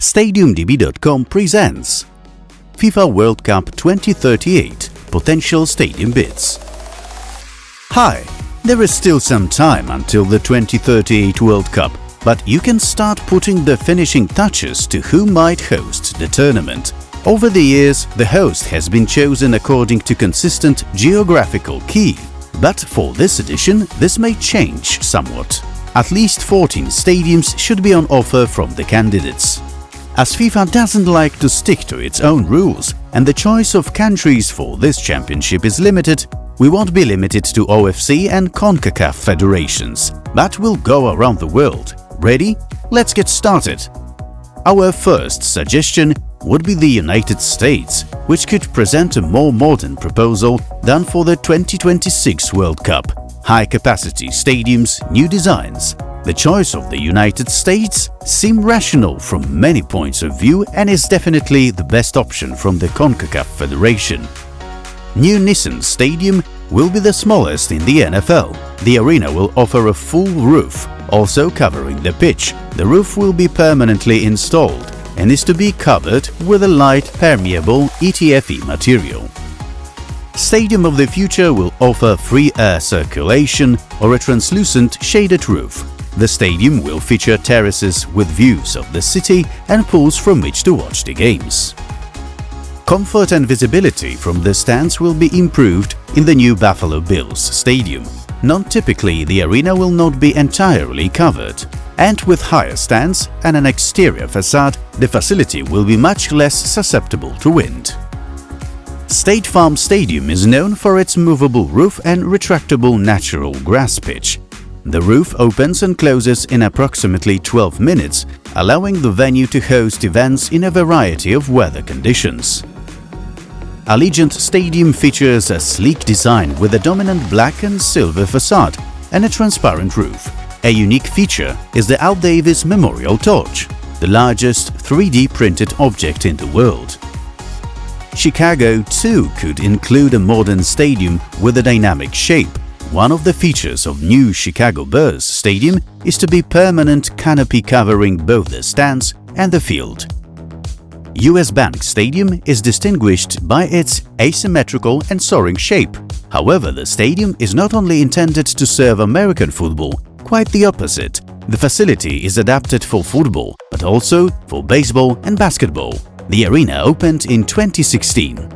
StadiumDB.com presents FIFA World Cup 2038 Potential Stadium Bids. Hi, there is still some time until the 2038 World Cup, but you can start putting the finishing touches to who might host the tournament. Over the years, the host has been chosen according to consistent geographical key, but for this edition, this may change somewhat. At least 14 stadiums should be on offer from the candidates. As FIFA doesn't like to stick to its own rules and the choice of countries for this championship is limited, we won't be limited to OFC and CONCACAF federations, but we'll go around the world. Ready? Let's get started. Our first suggestion would be the United States, which could present a more modern proposal than for the 2026 World Cup. High-capacity stadiums, new designs. The choice of the United States seems rational from many points of view and is definitely the best option from the CONCACAF Federation. New Nissan Stadium will be the smallest in the NFL. The arena will offer a full roof, also covering the pitch. The roof will be permanently installed and is to be covered with a light, permeable ETFE material. Stadium of the Future will offer free air circulation or a translucent shaded roof. The stadium will feature terraces with views of the city and pools from which to watch the games. Comfort and visibility from the stands will be improved in the new Buffalo Bills Stadium. Non-typically, the arena will not be entirely covered, and with higher stands and an exterior facade, the facility will be much less susceptible to wind. State Farm Stadium is known for its movable roof and retractable natural grass pitch. The roof opens and closes in approximately 12 minutes, allowing the venue to host events in a variety of weather conditions. Allegiant Stadium features a sleek design with a dominant black and silver facade and a transparent roof. A unique feature is the Al Davis Memorial Torch, the largest 3D printed object in the world. Chicago, too, could include a modern stadium with a dynamic shape. One of the features of new Chicago Bears Stadium is to be permanent canopy covering both the stands and the field. US Bank Stadium is distinguished by its asymmetrical and soaring shape. However, the stadium is not only intended to serve American football, quite the opposite. The facility is adapted for football, but also for baseball and basketball. The arena opened in 2016.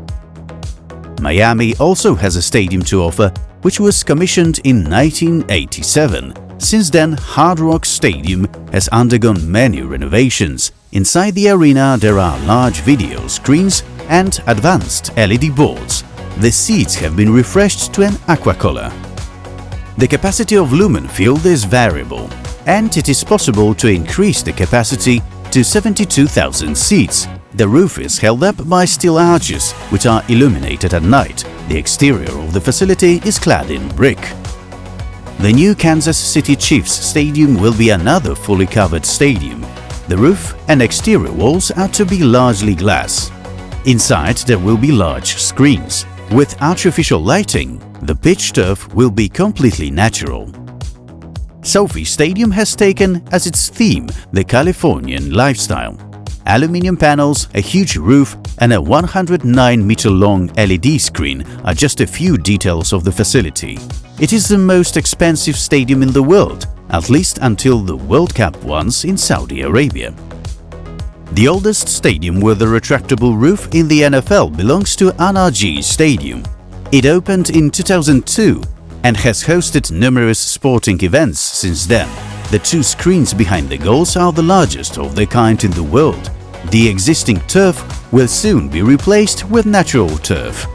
Miami also has a stadium to offer, which was commissioned in 1987. Since then, Hard Rock Stadium has undergone many renovations. Inside the arena, there are large video screens and advanced LED boards. The seats have been refreshed to an aqua color. The capacity of Lumen Field is variable, and it is possible to increase the capacity to 72,000 seats. The roof is held up by steel arches, which are illuminated at night. The exterior of the facility is clad in brick. The new Kansas City Chiefs Stadium will be another fully covered stadium. The roof and exterior walls are to be largely glass. Inside there will be large screens. With artificial lighting, the pitch turf will be completely natural. SoFi Stadium has taken as its theme the Californian lifestyle. Aluminium panels, a huge roof and a 109-meter-long LED screen are just a few details of the facility. It is the most expensive stadium in the world, at least until the World Cup ones in Saudi Arabia. The oldest stadium with a retractable roof in the NFL belongs to NRG Stadium. It opened in 2002 and has hosted numerous sporting events since then. The two screens behind the goals are the largest of their kind in the world. The existing turf will soon be replaced with natural turf.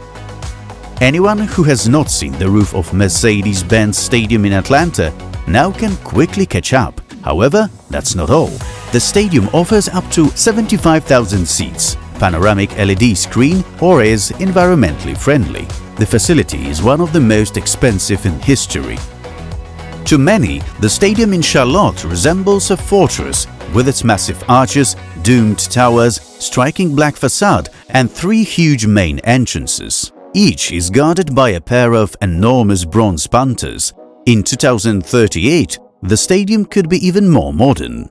Anyone who has not seen the roof of Mercedes-Benz Stadium in Atlanta now can quickly catch up. However, that's not all. The stadium offers up to 75,000 seats, panoramic LED screen, or is environmentally friendly. The facility is one of the most expensive in history. To many, the stadium in Charlotte resembles a fortress with its massive arches, domed towers, striking black facade, and three huge main entrances. Each is guarded by a pair of enormous bronze panthers. In 2038, the stadium could be even more modern.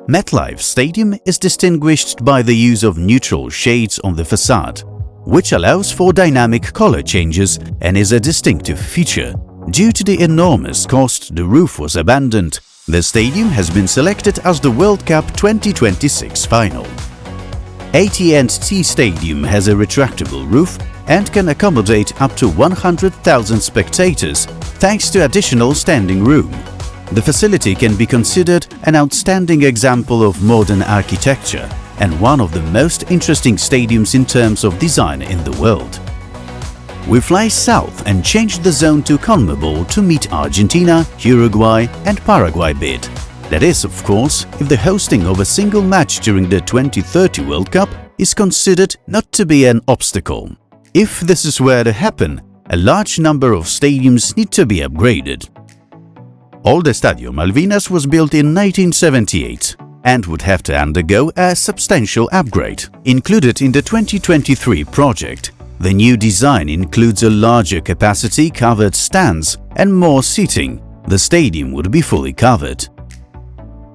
MetLife Stadium is distinguished by the use of neutral shades on the facade, which allows for dynamic color changes and is a distinctive feature. Due to the enormous cost, the roof was abandoned. The stadium has been selected as the World Cup 2026 final. AT&T Stadium has a retractable roof and can accommodate up to 100,000 spectators thanks to additional standing room. The facility can be considered an outstanding example of modern architecture and one of the most interesting stadiums in terms of design in the world. We fly south and change the zone to CONMEBOL to meet Argentina, Uruguay and Paraguay bid. That is, of course, if the hosting of a single match during the 2030 World Cup is considered not to be an obstacle. If this is where to happen, a large number of stadiums need to be upgraded. Old Estadio Malvinas was built in 1978 and would have to undergo a substantial upgrade. Included in the 2023 project, the new design includes a larger capacity covered stands and more seating. The stadium would be fully covered.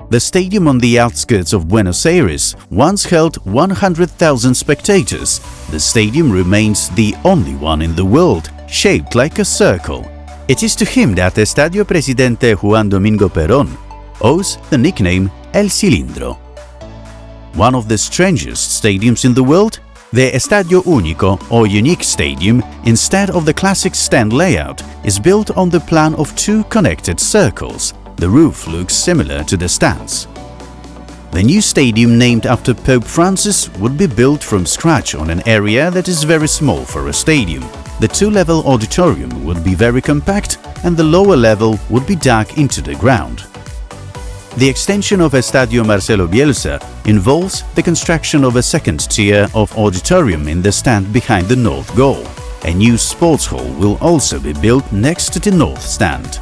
The stadium on the outskirts of Buenos Aires once held 100,000 spectators. The stadium remains the only one in the world shaped like a circle. It is to him that Estadio Presidente Juan Domingo Perón owes the nickname El Cilindro. One of the strangest stadiums in the world, the Estadio Único or Unique Stadium, instead of the classic stand layout, is built on the plan of two connected circles. The roof looks similar to the stands. The new stadium, named after Pope Francis, would be built from scratch on an area that is very small for a stadium. The two-level auditorium would be very compact and the lower level would be dug into the ground. The extension of Estadio Marcelo Bielsa involves the construction of a second tier of auditorium in the stand behind the north goal. A new sports hall will also be built next to the north stand.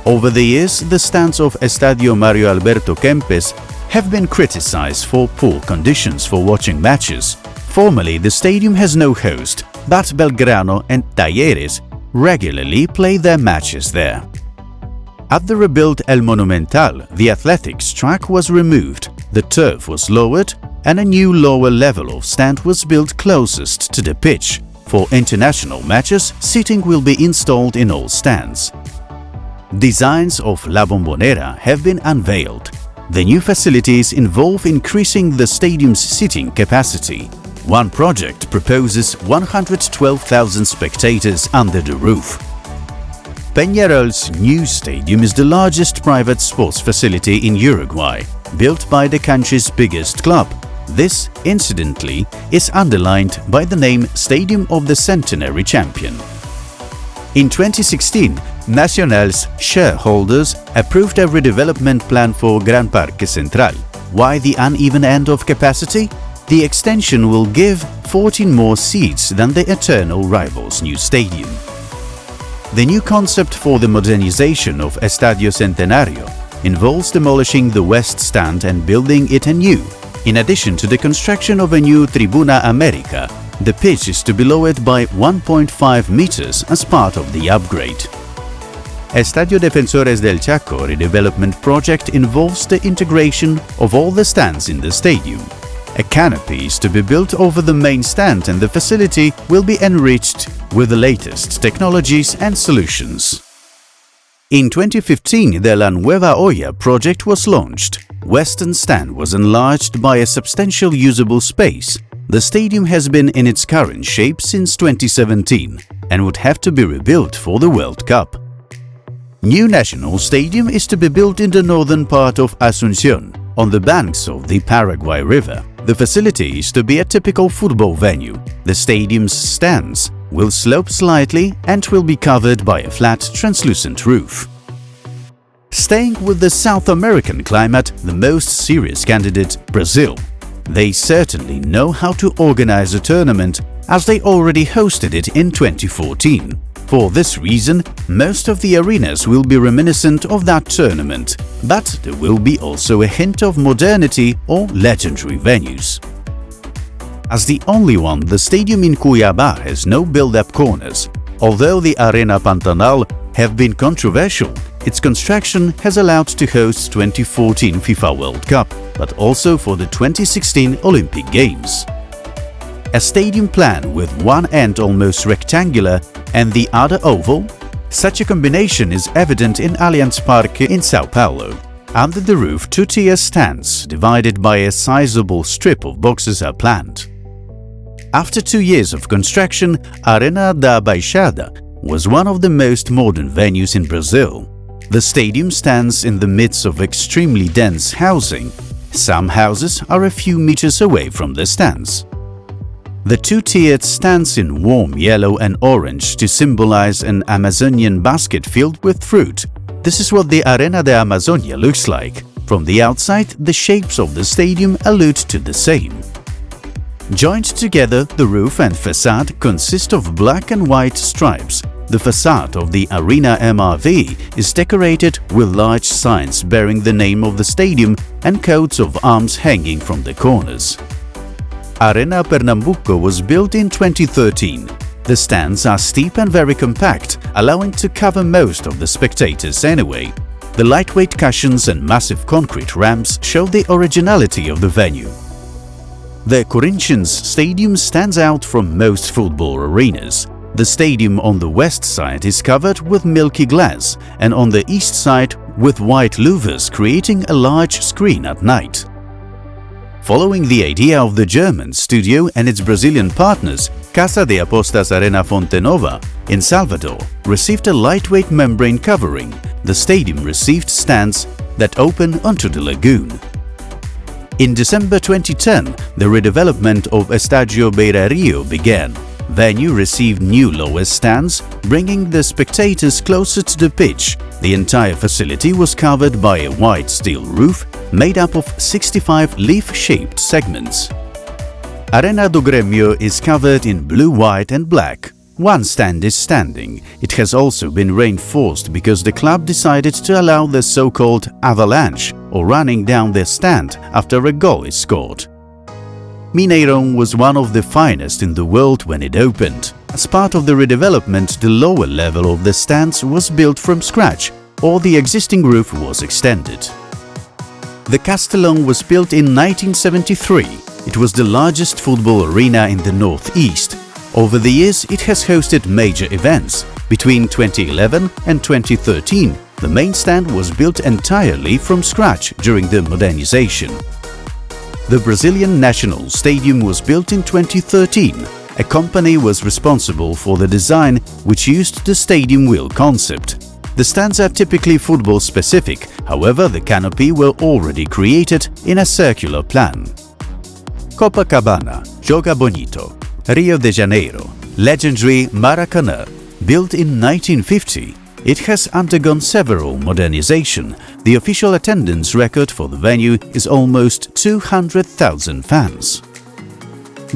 Over the years, the stands of Estadio Mario Alberto Kempes have been criticized for poor conditions for watching matches. Formally, the stadium has no host, but Belgrano and Talleres regularly play their matches there. At the rebuilt El Monumental, the athletics track was removed, the turf was lowered, and a new lower level of stand was built closest to the pitch. For international matches, seating will be installed in all stands. Designs of La Bombonera have been unveiled. The new facilities involve increasing the stadium's seating capacity. One project proposes 112,000 spectators under the roof. Peñarol's new stadium is the largest private sports facility in Uruguay, built by the country's biggest club. This, incidentally, is underlined by the name Stadium of the Centenary Champion. In 2016, Nacional's shareholders approved a redevelopment plan for Gran Parque Central. Why the uneven end of capacity? The extension will give 14 more seats than the eternal rival's new stadium. The new concept for the modernization of Estadio Centenario involves demolishing the west stand and building it anew. In addition to the construction of a new Tribuna América, the pitch is to be lowered by 1.5 meters as part of the upgrade. Estadio Defensores del Chaco redevelopment project involves the integration of all the stands in the stadium. A canopy is to be built over the main stand and the facility will be enriched with the latest technologies and solutions. In 2015, the La Nueva Olla project was launched. Western stand was enlarged by a substantial usable space. The stadium has been in its current shape since 2017 and would have to be rebuilt for the World Cup. New National Stadium is to be built in the northern part of Asunción, on the banks of the Paraguay River. The facility is to be a typical football venue. The stadium's stands will slope slightly and will be covered by a flat, translucent roof. Staying with the South American climate, the most serious candidate, Brazil. They certainly know how to organize a tournament, as they already hosted it in 2014. For this reason, most of the arenas will be reminiscent of that tournament, but there will be also a hint of modernity or legendary venues. As the only one, the stadium in Cuiabá has no build-up corners. Although the Arena Pantanal have been controversial, Its construction has allowed to host 2014 FIFA World Cup, but also for the 2016 Olympic Games. A stadium plan with one end almost rectangular and the other oval, such a combination is evident in Allianz Parque in São Paulo. Under the roof, two-tier stands divided by a sizable strip of boxes are planned. After 2 years of construction, Arena da Baixada was one of the most modern venues in Brazil. The stadium stands in the midst of extremely dense housing. Some houses are a few meters away from the stands. The two-tiered stands in warm yellow and orange to symbolize an Amazonian basket filled with fruit. This is what the Arena da Amazônia looks like. From the outside, the shapes of the stadium allude to the same. Joined together, the roof and facade consist of black and white stripes. The facade of the Arena MRV is decorated with large signs bearing the name of the stadium and coats of arms hanging from the corners. Arena Pernambuco was built in 2013. The stands are steep and very compact, allowing to cover most of the spectators anyway. The lightweight cushions and massive concrete ramps show the originality of the venue. The Corinthians Stadium stands out from most football arenas. The stadium on the west side is covered with milky glass and on the east side with white louvers, creating a large screen at night. Following the idea of the German studio and its Brazilian partners, Casa de Apostas Arena Fonte Nova in Salvador received a lightweight membrane covering. The stadium received stands that open onto the lagoon. In December 2010, the redevelopment of Estádio Beira Rio began. Venue received new lower stands, bringing the spectators closer to the pitch. The entire facility was covered by a white steel roof made up of 65 leaf-shaped segments. Arena do Grêmio is covered in blue, white and black. One stand is standing. It has also been reinforced because the club decided to allow the so-called avalanche, or running down the stand after a goal is scored. Mineirão was one of the finest in the world when it opened. As part of the redevelopment, the lower level of the stands was built from scratch, or the existing roof was extended. The Castelão was built in 1973. It was the largest football arena in the northeast. Over the years, it has hosted major events. Between 2011 and 2013, the main stand was built entirely from scratch during the modernization. The Brazilian National Stadium was built in 2013. A company was responsible for the design, which used the stadium wheel concept. The stands are typically football-specific, however the canopy were already created in a circular plan. Copacabana, Joga Bonito, Rio de Janeiro, legendary Maracanã. Built in 1950, it has undergone several modernization. The official attendance record for the venue is almost 200,000 fans.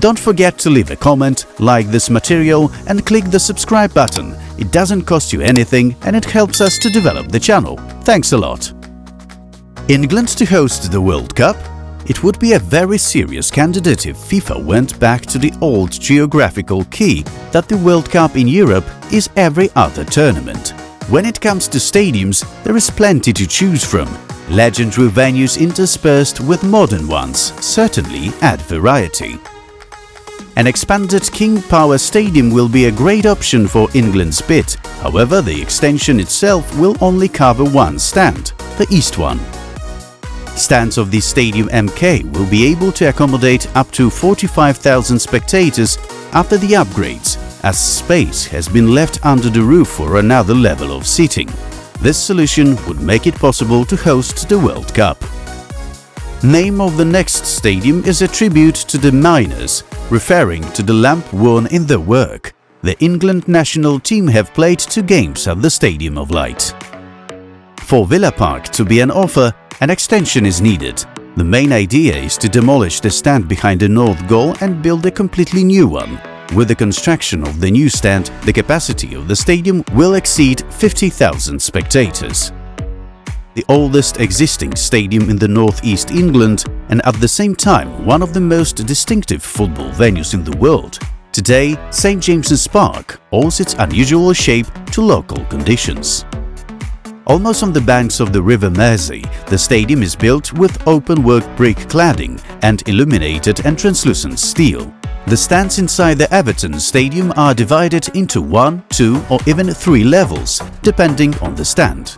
Don't forget to leave a comment, like this material and click the subscribe button. It doesn't cost you anything and it helps us to develop the channel. Thanks a lot. England to host the World Cup? It would be a very serious candidate if FIFA went back to the old geographical key that the World Cup in Europe is every other tournament. When it comes to stadiums, there is plenty to choose from. Legendary venues interspersed with modern ones certainly add variety. An expanded King Power Stadium will be a great option for England's bid. However, the extension itself will only cover one stand, the east one. Stands of the Stadium MK will be able to accommodate up to 45,000 spectators after the upgrades, as space has been left under the roof for another level of seating. This solution would make it possible to host the World Cup. Name of the next stadium is a tribute to the miners, referring to the lamp worn in their work. The England national team have played 2 games at the Stadium of Light. For Villa Park to be an offer, an extension is needed. The main idea is to demolish the stand behind the north goal and build a completely new one. With the construction of the new stand, the capacity of the stadium will exceed 50,000 spectators. The oldest existing stadium in the northeast England and at the same time one of the most distinctive football venues in the world. Today, St James's Park owes its unusual shape to local conditions. Almost on the banks of the River Mersey, the stadium is built with open-work brick cladding and illuminated and translucent steel. The stands inside the Everton Stadium are divided into 1, 2 or even 3 levels, depending on the stand.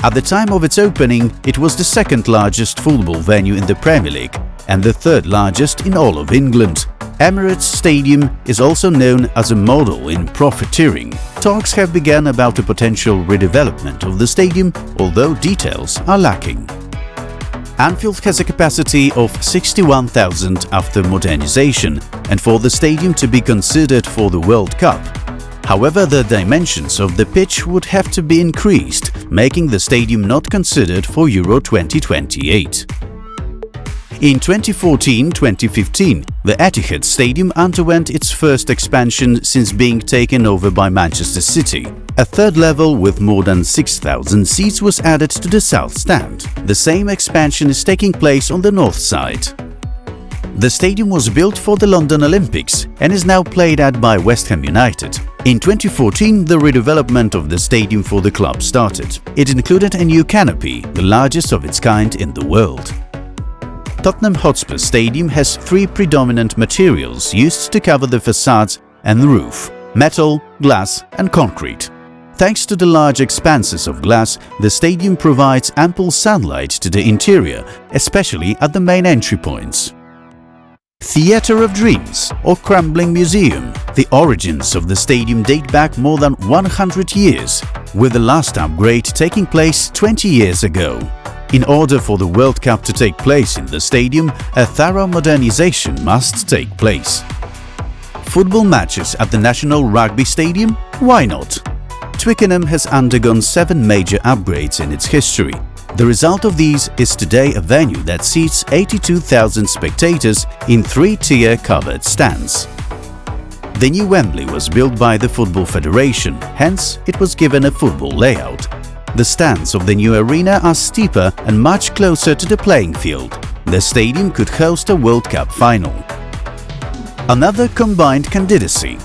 At the time of its opening, it was the second largest football venue in the Premier League and the third largest in all of England. Emirates Stadium is also known as a model in profiteering. Talks have begun about a potential redevelopment of the stadium, although details are lacking. Anfield has a capacity of 61,000 after modernization and for the stadium to be considered for the World Cup. However, the dimensions of the pitch would have to be increased, making the stadium not considered for Euro 2028. In 2014-2015, the Etihad Stadium underwent its first expansion since being taken over by Manchester City. A third level with more than 6,000 seats was added to the south stand. The same expansion is taking place on the north side. The stadium was built for the London Olympics and is now played at by West Ham United. In 2014, the redevelopment of the stadium for the club started. It included a new canopy, the largest of its kind in the world. Tottenham Hotspur Stadium has 3 predominant materials used to cover the facades and the roof: metal, glass and concrete. Thanks to the large expanses of glass, the stadium provides ample sunlight to the interior, especially at the main entry points. Theatre of Dreams or Crumbling Museum. The origins of the stadium date back more than 100 years, with the last upgrade taking place 20 years ago. In order for the World Cup to take place in the stadium, a thorough modernization must take place. Football matches at the National Rugby Stadium? Why not? Twickenham has undergone 7 major upgrades in its history. The result of these is today a venue that seats 82,000 spectators in 3-tier covered stands. The new Wembley was built by the Football Federation, hence it was given a football layout. The stands of the new arena are steeper and much closer to the playing field. The stadium could host a World Cup final. Another combined candidacy.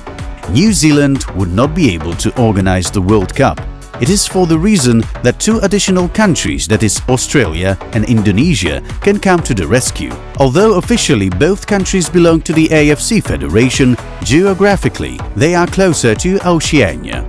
New Zealand would not be able to organize the World Cup. It is for the reason that 2 additional countries, that is Australia and Indonesia, can come to the rescue. Although officially both countries belong to the AFC Federation, geographically they are closer to Oceania.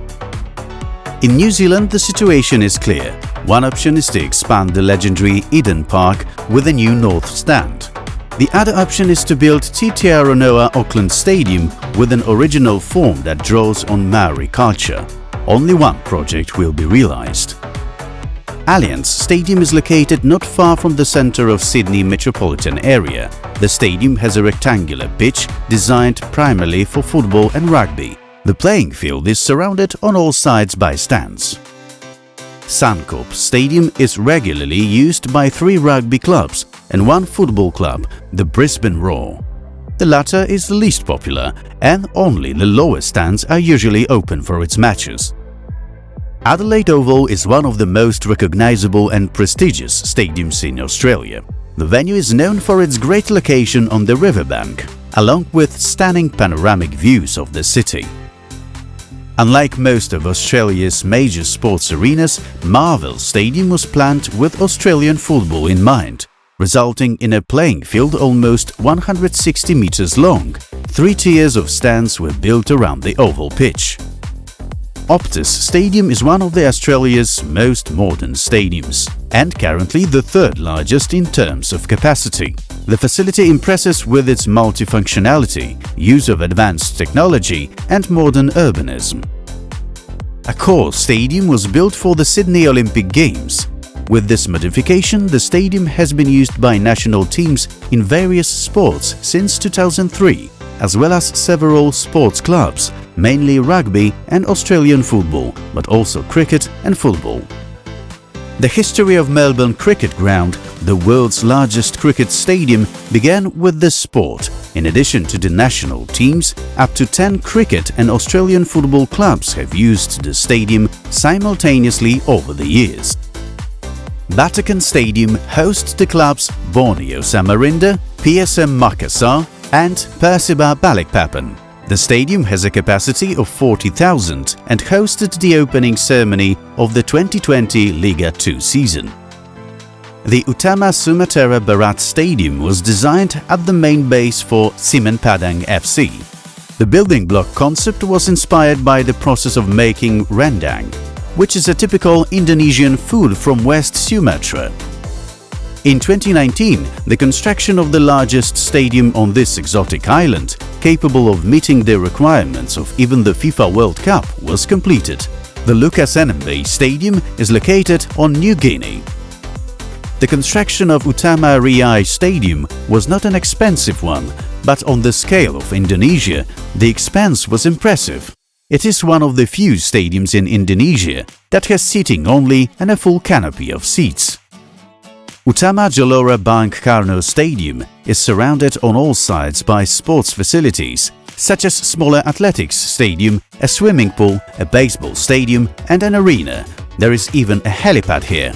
In New Zealand, the situation is clear. One option is to expand the legendary Eden Park with a new north stand. The other option is to build Te Aronoa Auckland Stadium with an original form that draws on Maori culture. Only one project will be realized. Allianz Stadium is located not far from the center of Sydney metropolitan area. The stadium has a rectangular pitch designed primarily for football and rugby. The playing field is surrounded on all sides by stands. Suncorp Stadium is regularly used by 3 rugby clubs and 1 football club, the Brisbane Roar. The latter is the least popular, and only the lower stands are usually open for its matches. Adelaide Oval is one of the most recognizable and prestigious stadiums in Australia. The venue is known for its great location on the riverbank, along with stunning panoramic views of the city. Unlike most of Australia's major sports arenas, Marvel Stadium was planned with Australian football in mind, resulting in a playing field almost 160 meters long. 3 tiers of stands were built around the oval pitch. Optus Stadium is one of Australia's most modern stadiums and currently the 3rd largest in terms of capacity. The facility impresses with its multifunctionality, use of advanced technology and modern urbanism. Accor Stadium was built for the Sydney Olympic Games. With this modification, the stadium has been used by national teams in various sports since 2003, as well as several sports clubs, mainly rugby and Australian football, but also cricket and football. The history of Melbourne Cricket Ground, the world's largest cricket stadium, began with this sport. In addition to the national teams, up to 10 cricket and Australian football clubs have used the stadium simultaneously over the years. Batakan Stadium hosts the clubs Borneo Samarinda, PSM Makassar and Persiba Balikpapan. The stadium has a capacity of 40,000 and hosted the opening ceremony of the 2020 Liga 2 season. The Utama Sumatera Barat Stadium was designed at the main base for Semen Padang FC. The building block concept was inspired by the process of making rendang, which is a typical Indonesian food from West Sumatra. In 2019, the construction of the largest stadium on this exotic island, capable of meeting the requirements of even the FIFA World Cup, was completed. The Lucas Nmb Stadium is located on New Guinea. The construction of Utama Riau Stadium was not an expensive one, but on the scale of Indonesia, the expense was impressive. It is one of the few stadiums in Indonesia that has seating only and a full canopy of seats. Utama Jalora Bang Karno Stadium is surrounded on all sides by sports facilities, such as smaller athletics stadium, a swimming pool, a baseball stadium and an arena. There is even a helipad here.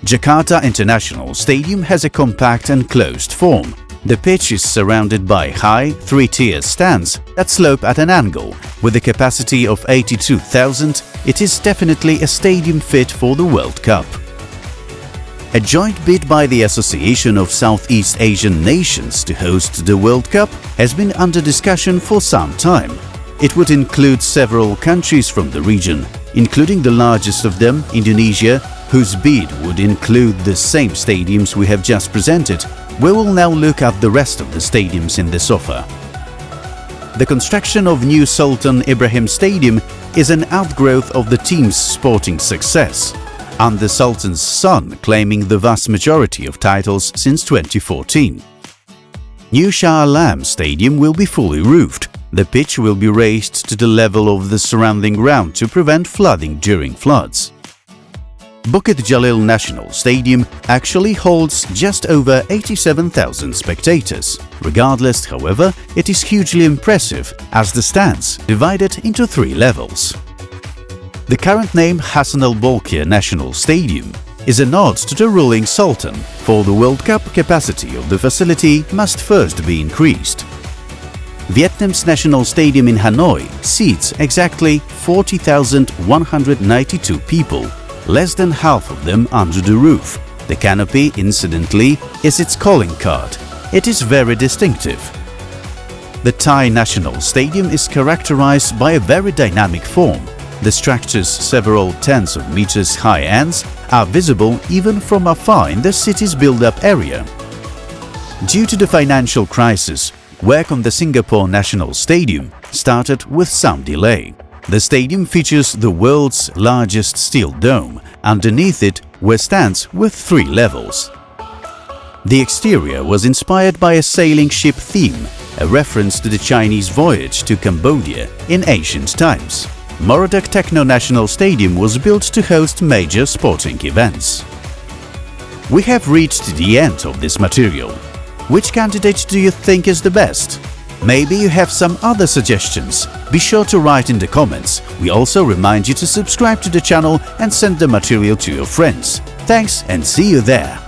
Jakarta International Stadium has a compact and closed form. The pitch is surrounded by high, three-tier stands that slope at an angle. With a capacity of 82,000, it is definitely a stadium fit for the World Cup. A joint bid by the Association of Southeast Asian Nations to host the World Cup has been under discussion for some time. It would include several countries from the region, including the largest of them, Indonesia, whose bid would include the same stadiums we have just presented. We will now look at the rest of the stadiums in this offer. The construction of new Sultan Ibrahim Stadium is an outgrowth of the team's sporting success, and the Sultan's son claiming the vast majority of titles since 2014. New Shah Alam Stadium will be fully roofed. The pitch will be raised to the level of the surrounding ground to prevent flooding during floods. Bukit Jalil National Stadium actually holds just over 87,000 spectators. Regardless, however, it is hugely impressive as the stands divided into 3 levels. The current name Hassan al-Bolkiah National Stadium is a nod to the ruling Sultan. For the World Cup, capacity of the facility must first be increased. Vietnam's National Stadium in Hanoi seats exactly 40,192 people, less than half of them under the roof. The canopy, incidentally, is its calling card. It is very distinctive. The Thai National Stadium is characterized by a very dynamic form. The structure's several tens of meters high ends are visible even from afar in the city's build-up area. Due to the financial crisis, work on the Singapore National Stadium started with some delay. The stadium features the world's largest steel dome. Underneath it were stands with 3 levels. The exterior was inspired by a sailing ship theme, a reference to the Chinese voyage to Cambodia in ancient times. Moradok Techno National Stadium was built to host major sporting events. We have reached the end of this material. Which candidate do you think is the best? Maybe you have some other suggestions. Be sure to write in the comments. We also remind you to subscribe to the channel and send the material to your friends. Thanks and see you there.